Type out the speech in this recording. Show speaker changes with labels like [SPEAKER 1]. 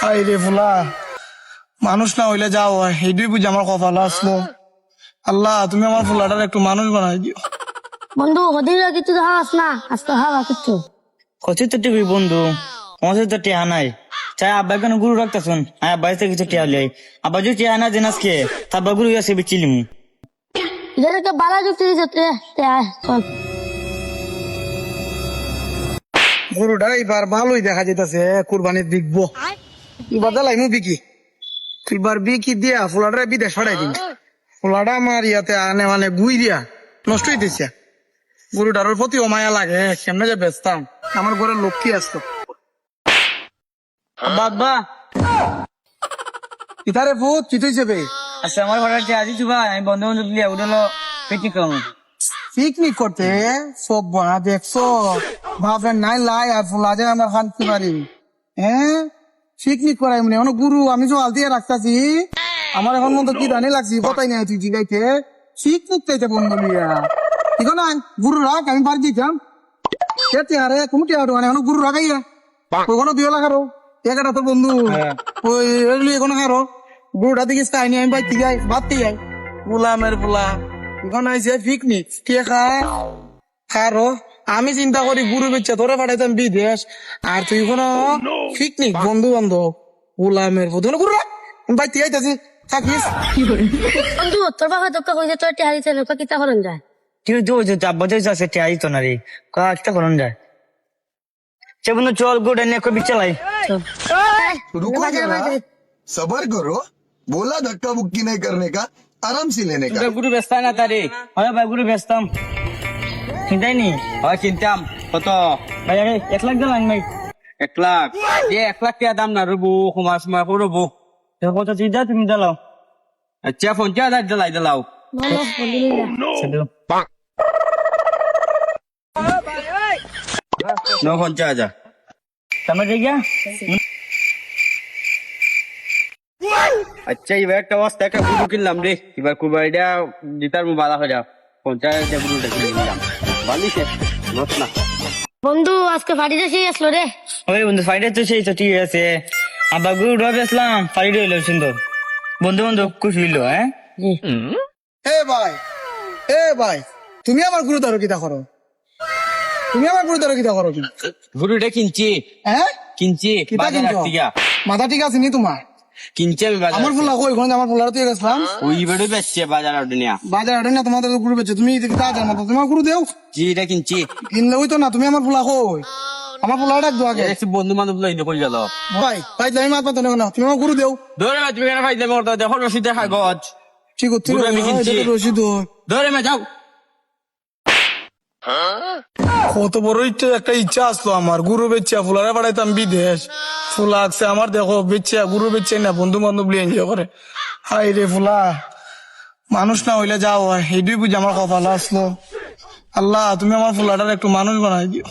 [SPEAKER 1] High রে ফুলা, মানুষ না হইলে যাও হয়, এইটুই বুঝি আমার কপাল আসলো। আল্লাহ তুমি আমার ফুলাটার একটু মানুষ বানাই দিও।
[SPEAKER 2] বন্ধু ওদিন কিছু দেখা আস না, আজকে হাওয়া কিছু
[SPEAKER 3] কচি তো টিভি বন্ধু, আমাদের তো টিয়া নাই। চাই আব্বা কেন গুরু রাখতেছুন, আব্বা কিছু টিয়া লাই। আব্বা যদি টিয়া না দেন আজকে, তারপর গুরু আছে বিচিলিমু।
[SPEAKER 2] এদেরকে বালা যুক্তি দিচ্ছে চল।
[SPEAKER 1] গরুটা এবার ভালোই দেখা যেতেছে, কুরবানির বিকবো। এবার লাইমু বিকি, এবার বিকি দিয়া ফুলাটা বিদেশ ছড়াই দিন। ফুলাটা আমার ইয়াতে আনে মানে গুই দিয়া নষ্ট হইতেছে। গরুটার প্রতি মায়া লাগে, কেমনে যে বেচতাম। আমার ঘরে লক্ষ্মী আসতো।
[SPEAKER 3] বাবা
[SPEAKER 1] ইতারে ভূত চিতুই যাবে।
[SPEAKER 3] আচ্ছা আমার ঘরে টিয়া দিছু ভাই, আমি বন্ধু বন্ধু লিয়া উঠলো পিকনিক করবো।
[SPEAKER 1] পিকনিক করতে সব বনা দেখছো, বাপের নাই লাই আর ফুলা যে আমার খানতে পারি। হ্যাঁ পিকনিক করাই মনে এখন গুরু আমি জল দিয়ে রাখতাছি। আমার এখন মতো কি জানি লাগছি, কথাই নাই তুই জিগাইতে পিকনিক চাইতে বন্ধু লিয়া। ঠিক না গুরু রাখ, আমি বাড়ি দিতাম। কেতে আরে কুমটি আরো মানে গুরু রাখাইয়া ওখানে 2 লাখ আরো একটা তো বন্ধু ওই এগুলি এখনো কারো গুরুটা দিকে খাইনি, আমি বাইতে যাই ভাবতে যাই গোলামের পোলা। এখন আইসে পিকনিক কে খারো। আমি চিন্তা করি গুরু বেচা তোরে পাঠাইতাম বিদেশ, আর তুই কোনো পিকনিক বন্ধু বান্ধব গোলামের পোলা গুরু রাখ, আমি বাইতে যাইতাছি থাকিস।
[SPEAKER 2] বন্ধু তোর বাবা তোকে কইছে তোর টিয়া দিচ্ছে না, কিতা করেন যায়?
[SPEAKER 3] তুই তো আব্বা যদি আছে টিয়া দিত না রে, কাজটা করুন যায়। সে বন্ধু চল গুড এনে কবি চালাই।
[SPEAKER 4] रुको जरा, सबर करो। बोला धक्का मुक्की नहीं करने का, आराम से लेने का।
[SPEAKER 3] গুরু ব্যস্ত না তারে, হয় ভাই গুরু ব্যস্তাম চিন্তাই নি।
[SPEAKER 5] হয় চিন্তাম কত
[SPEAKER 3] ভাই আরে 1 লাখ দিলাম ভাই।
[SPEAKER 5] 1 লাখ দিয়ে 1 লাখ টাকা দাম না রবো সমাজ সময় করবো।
[SPEAKER 3] কত চিন্তা তুমি দিলাও।
[SPEAKER 5] আচ্ছা 50,000 দিলাও
[SPEAKER 2] বলো বন্ধু
[SPEAKER 5] ন 50,000
[SPEAKER 3] समझ गया।
[SPEAKER 5] আচ্ছা এবার একটা অবস্থা একটা গুরু কিনলাম রে, এবার কুরবানিটা দিতার মু বাধা হয়ে যাও 50,000 গুরুটা কিনে নিলাম। বালিশে নট না
[SPEAKER 2] বন্ধু আজকে বাড়িতে সেই আসলো রে।
[SPEAKER 3] ওই বন্ধু ফাইডে তো সেই তো ঠিক আছে। আব্বা গুরু ডবে আসলাম, ফাইডে হইলো সুন্দর। বন্ধু বন্ধু খুশি হইলো। হ্যাঁ
[SPEAKER 1] এ ভাই, এ ভাই তুমি আমার গুরু ধরো কিতা করো, তুমি আমার গুরু ধরো কিতা করো তুমি?
[SPEAKER 5] গুরুটা কিনছি
[SPEAKER 1] হ্যাঁ
[SPEAKER 5] কিনছি
[SPEAKER 1] কিতা
[SPEAKER 5] বাজার
[SPEAKER 1] কিনছো?
[SPEAKER 5] থেকে
[SPEAKER 1] মাথা ঠিক আছে নি তোমার?
[SPEAKER 5] কিনছি আমি বাজার
[SPEAKER 1] আমার ফুলা কই, আমার ফুলার তুই গেছিলাম
[SPEAKER 5] ওই বেড়ে বেচছে বাজার দুনিয়া
[SPEAKER 1] বাজার আটে না, তোমাদের তো গুরু বেচে, তুমি তা জানো তো, তোমার গুরু দেও
[SPEAKER 5] জি এটা কিনছি।
[SPEAKER 1] কিনলে ওই তো না, তুমি আমার ফুলা কই, আমার ফুলা ডাকবো আগে।
[SPEAKER 5] একটু বন্ধু বান্ধব লইনে কই গেল
[SPEAKER 1] ভাই ভাই আমি মাত পাতো না, তুমি আমার গুরু দেও।
[SPEAKER 5] ধরে ভাই তুমি কেন ফাইলে মোর তো দেখো রসিদ দেখা গজ
[SPEAKER 1] ঠিক আছে
[SPEAKER 5] গুরু আমি কিনছি।
[SPEAKER 1] রশিদ
[SPEAKER 5] ধরে মে যাও।
[SPEAKER 1] কত বড় একটা ইচ্ছা আসলো আমার, গুরু বেচা ফুলারে পাঠাইতাম বিদেশ। ফুলা আছে আমার, দেখো বেচা গুরু বেচে না, বন্ধু বান্ধব লিয়ে এনজয় করে। হাই রে ফুলা, মানুষ না হইলে যাও হয়, এইটুই বুঝি আমার কপাল আসলো। আল্লাহ তুমি আমার ফুলাটার একটু মানুষ বানাই দিও।